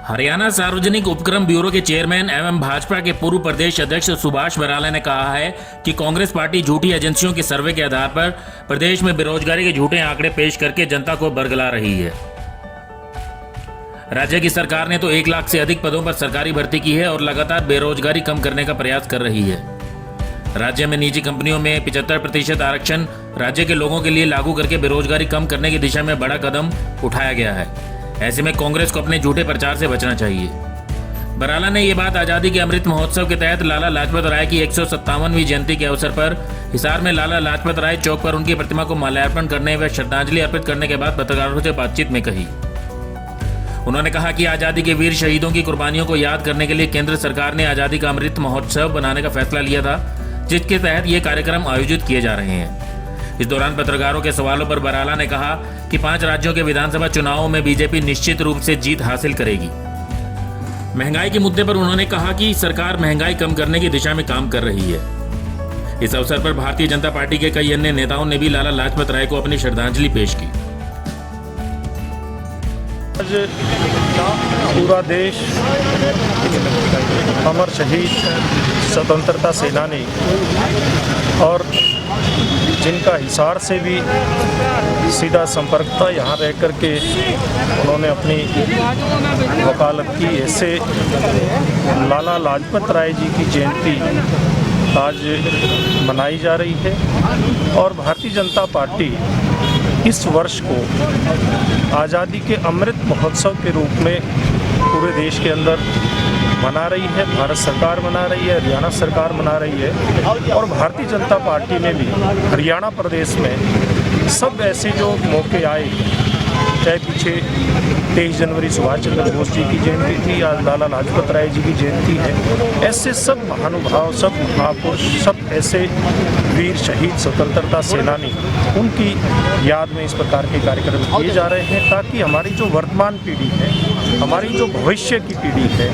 हरियाणा सार्वजनिक उपक्रम ब्यूरो के चेयरमैन एवं भाजपा के पूर्व प्रदेश अध्यक्ष सुभाष बराला ने कहा है कि कांग्रेस पार्टी झूठी एजेंसियों के सर्वे के आधार पर प्रदेश में बेरोजगारी के झूठे आंकड़े पेश करके जनता को बरगला रही है। राज्य की सरकार ने तो 1 लाख से अधिक पदों पर सरकारी भर्ती की है और लगातार बेरोजगारी कम करने का प्रयास कर रही है। राज्य में निजी कंपनियों में 75% आरक्षण राज्य के लोगों के लिए लागू करके बेरोजगारी कम करने की दिशा में बड़ा कदम उठाया गया है। ऐसे में कांग्रेस को अपने झूठे प्रचार से बचना चाहिए। बराला ने ये बात आजादी के अमृत महोत्सव के तहत लाला लाजपत राय की 157वीं जयंती के अवसर पर हिसार में लाला लाजपत राय चौक पर उनकी प्रतिमा को माल्यार्पण करने व श्रद्धांजलि अर्पित करने के बाद पत्रकारों से बातचीत में कही। उन्होंने कहा कि आजादी के वीर शहीदों की कुर्बानियों को याद करने के लिए केंद्र सरकार ने आजादी का अमृत महोत्सव बनाने का फैसला लिया था, जिसके तहत ये कार्यक्रम आयोजित किए जा रहे हैं। इस दौरान पत्रकारों के सवालों पर बराला ने कहा कि 5 राज्यों के विधानसभा चुनावों में बीजेपी निश्चित रूप से जीत हासिल करेगी। महंगाई के मुद्दे पर उन्होंने कहा कि सरकार महंगाई कम करने की दिशा में काम कर रही है। इस अवसर पर भारतीय जनता पार्टी के कई अन्य नेताओं ने भी लाला लाजपत राय को अपनी श्रद्धांजलि पेश की। आज पूरा देश अमर शहीद स्वतंत्रता सेनानी और जिनका हिसार से भी सीधा संपर्क था, यहाँ रह कर के उन्होंने अपनी वकालत की, ऐसे लाला लाजपत राय जी की जयंती आज मनाई जा रही है। और भारतीय जनता पार्टी इस वर्ष को आज़ादी के अमृत महोत्सव के रूप में पूरे देश के अंदर मना रही है। भारत सरकार मना रही है, हरियाणा सरकार मना रही है और भारतीय जनता पार्टी ने भी हरियाणा प्रदेश में सब ऐसे जो मौके आए, चाहे पीछे 23 जनवरी सुभाष चंद्र बोस जी की जयंती थी, आज लाला लाजपत राय जी की जयंती है, ऐसे सब महानुभाव, सब महापुरुष, सब ऐसे वीर शहीद स्वतंत्रता सेनानी, उनकी याद में इस प्रकार के कार्यक्रम किए जा रहे हैं ताकि हमारी जो वर्तमान पीढ़ी है, हमारी जो भविष्य की पीढ़ी है,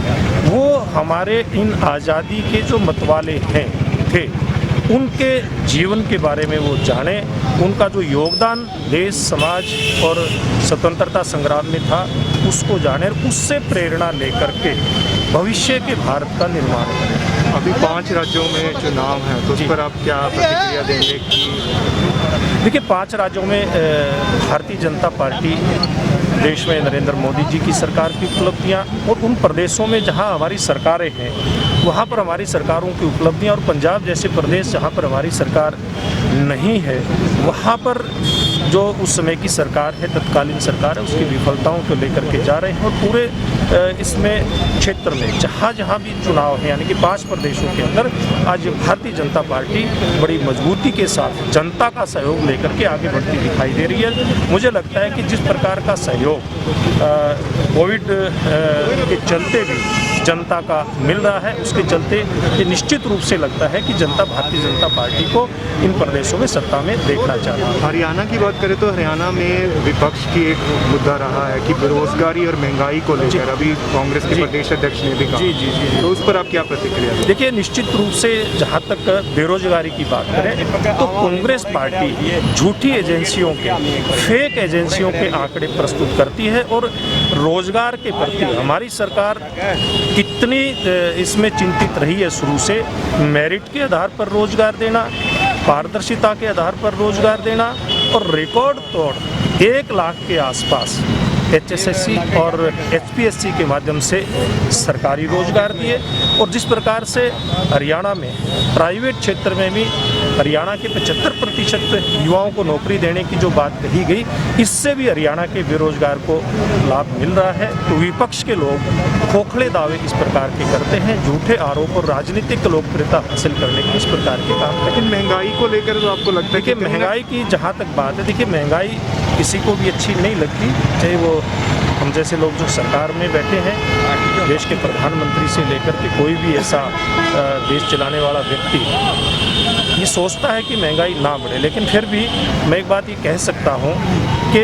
वो हमारे इन आज़ादी के जो मतवाले थे उनके जीवन के बारे में वो जाने, उनका जो योगदान देश, समाज और स्वतंत्रता संग्राम में था उसको जाने, उससे प्रेरणा लेकर के भविष्य के भारत का निर्माण करें। अभी 5 राज्यों में चुनाव है तो उस पर आप क्या प्रतिक्रिया देंगे? कि देखिए, 5 राज्यों में भारतीय जनता पार्टी, देश में नरेंद्र मोदी जी की सरकार की उपलब्धियां और उन प्रदेशों में जहां हमारी सरकारें हैं वहां पर हमारी सरकारों की उपलब्धियां, और पंजाब जैसे प्रदेश जहां पर हमारी सरकार नहीं है वहां पर जो उस समय की सरकार है, तत्कालीन सरकार है, उसकी विफलताओं को लेकर के जा रहे हैं। और पूरे इसमें क्षेत्र में जहाँ जहाँ भी चुनाव है, यानी कि 5 प्रदेशों के अंदर आज भारतीय जनता पार्टी बड़ी मजबूती के साथ जनता का सहयोग लेकर के आगे बढ़ती दिखाई दे रही है। मुझे लगता है कि जिस प्रकार का सहयोग कोविड के चलते भी जनता का मिल रहा है, उसके चलते ये निश्चित रूप से लगता है कि जनता भारतीय जनता पार्टी को इन प्रदेशों में सत्ता में देखना चाहती है। हरियाणा की बात करें तो हरियाणा में विपक्ष की एक मुद्दा रहा है कि बेरोजगारी और महंगाई को लेकर अभी कांग्रेस के प्रदेश अध्यक्ष ने भी कहा। जी, तो उस पर आप क्या प्रतिक्रिया दें? देखिए, निश्चित रूप से जहाँ तक बेरोजगारी की बात करें तो कांग्रेस पार्टी झूठी एजेंसियों के, फेक एजेंसियों के आंकड़े प्रस्तुत करती है और रोजगार के प्रति हमारी सरकार कितनी इसमें चिंतित रही है शुरू से। मेरिट के आधार पर रोजगार देना, पारदर्शिता के आधार पर रोजगार देना और रिकॉर्ड तोड़ 1 लाख के आसपास HSSC और HPSC के माध्यम से सरकारी रोजगार दिए। और जिस प्रकार से हरियाणा में प्राइवेट क्षेत्र में भी हरियाणा के 75% युवाओं को नौकरी देने की जो बात कही गई, इससे भी हरियाणा के बेरोजगार को लाभ मिल रहा है। तो विपक्ष के लोग खोखले दावे इस प्रकार के करते हैं, झूठे आरोप और राजनीतिक लोकप्रियता हासिल करने के इस प्रकार के काम। लेकिन महंगाई को लेकर तो आपको लगता है कि महंगाई की जहाँ तक बात है, देखिए महंगाई किसी को भी अच्छी नहीं लगती, चाहे वो हम जैसे लोग जो सरकार में बैठे हैं, देश के प्रधानमंत्री से लेकर के कोई भी ऐसा देश चलाने वाला व्यक्ति ये सोचता है कि महंगाई ना बढ़े। लेकिन फिर भी मैं एक बात ये कह सकता हूँ कि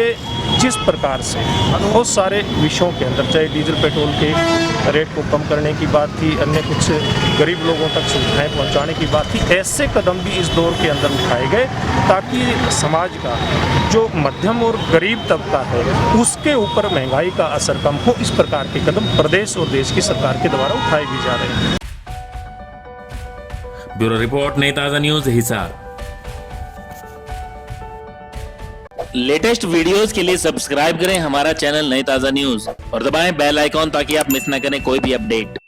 जिस प्रकार से बहुत सारे विषयों के अंदर, चाहे डीजल पेट्रोल के रेट को कम करने की बात थी, अन्य कुछ गरीब लोगों तक सुविधाएं पहुंचाने की बात थी, ऐसे कदम भी इस दौर के अंदर उठाए गए ताकि समाज का जो मध्यम और गरीब तबका है उसके ऊपर महंगाई का असर कम हो। इस प्रकार के कदम प्रदेश और देश की सरकार के द्वारा उठाए भी जा रहे हैं। ब्यूरो रिपोर्ट, नई ताज़ा न्यूज, हिसार। लेटेस्ट वीडियोस के लिए सब्सक्राइब करें हमारा चैनल नई ताज़ा न्यूज और दबाएं बेल आइकॉन ताकि आप मिस ना करें कोई भी अपडेट।